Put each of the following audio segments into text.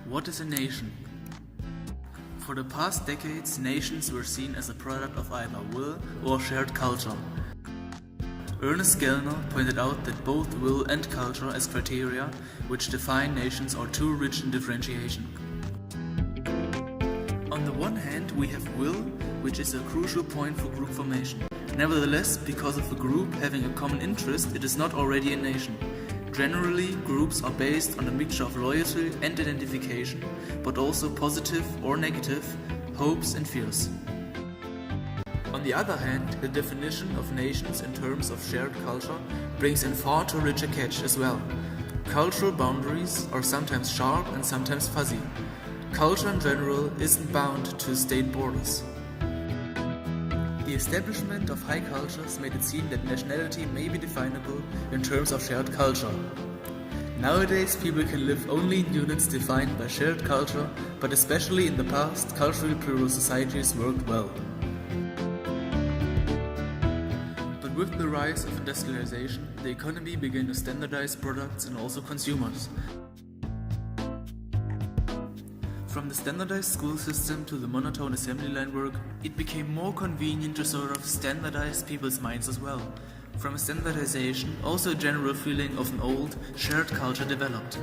What is a nation? For the past decades, nations were seen as a product of either will or shared culture. Ernest Gellner pointed out that both will and culture as criteria which define nations are too rich in differentiation. On the one hand, we have will, which is a crucial point for group formation. Nevertheless, because of a group having a common interest, it is not already a nation. Generally, groups are based on a mixture of loyalty and identification, but also positive or negative hopes and fears. On the other hand, the definition of nations in terms of shared culture brings in far too rich a catch as well. Cultural boundaries are sometimes sharp and sometimes fuzzy. Culture in general isn't bound to state borders. The establishment of high cultures made it seem that nationality may be definable in terms of shared culture. Nowadays, people can live only in units defined by shared culture, but especially in the past, culturally plural societies worked well. But with the rise of industrialization, the economy began to standardize products and also consumers. From the standardized school system to the monotone assembly line work, it became more convenient to sort of standardize people's minds as well. From standardization, also a general feeling of an old, shared culture developed.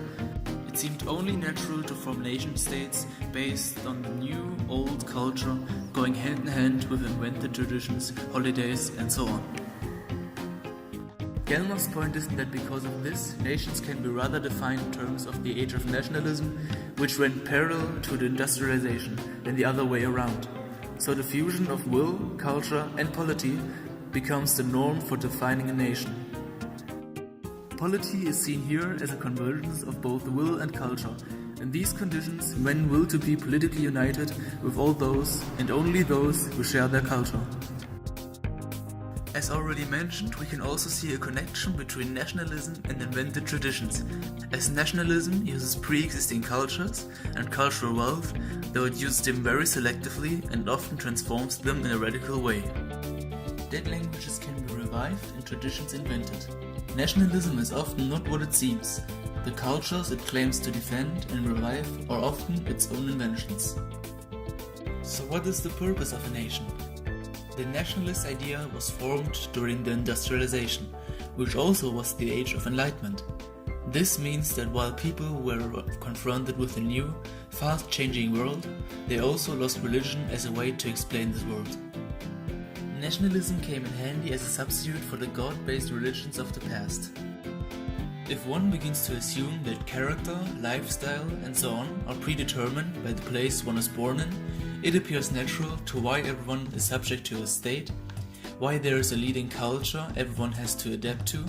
It seemed only natural to form nation-states based on the new, old culture going hand in hand with invented traditions, holidays and so on. Gellner's point is that because of this, nations can be rather defined in terms of the age of nationalism, which went parallel to the industrialization than the other way around. So the fusion of will, culture and polity becomes the norm for defining a nation. Polity is seen here as a convergence of both will and culture. In these conditions, men will to be politically united with all those and only those who share their culture. As already mentioned, we can also see a connection between nationalism and invented traditions, as nationalism uses pre-existing cultures and cultural wealth, though it uses them very selectively and often transforms them in a radical way. Dead languages can be revived and traditions invented. Nationalism is often not what it seems. The cultures it claims to defend and revive are often its own inventions. So what is the purpose of a nation? The nationalist idea was formed during the industrialization, which also was the age of enlightenment. This means that while people were confronted with a new, fast-changing world, they also lost religion as a way to explain this world. Nationalism came in handy as a substitute for the god-based religions of the past. If one begins to assume that character, lifestyle and so on are predetermined by the place one is born in, it appears natural to why everyone is subject to a state, why there is a leading culture everyone has to adapt to,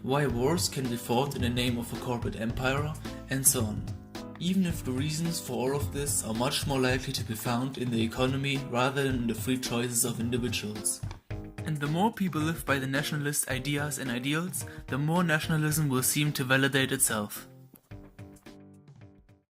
why wars can be fought in the name of a corporate empire, and so on. Even if the reasons for all of this are much more likely to be found in the economy rather than in the free choices of individuals. And the more people live by the nationalist ideas and ideals, the more nationalism will seem to validate itself.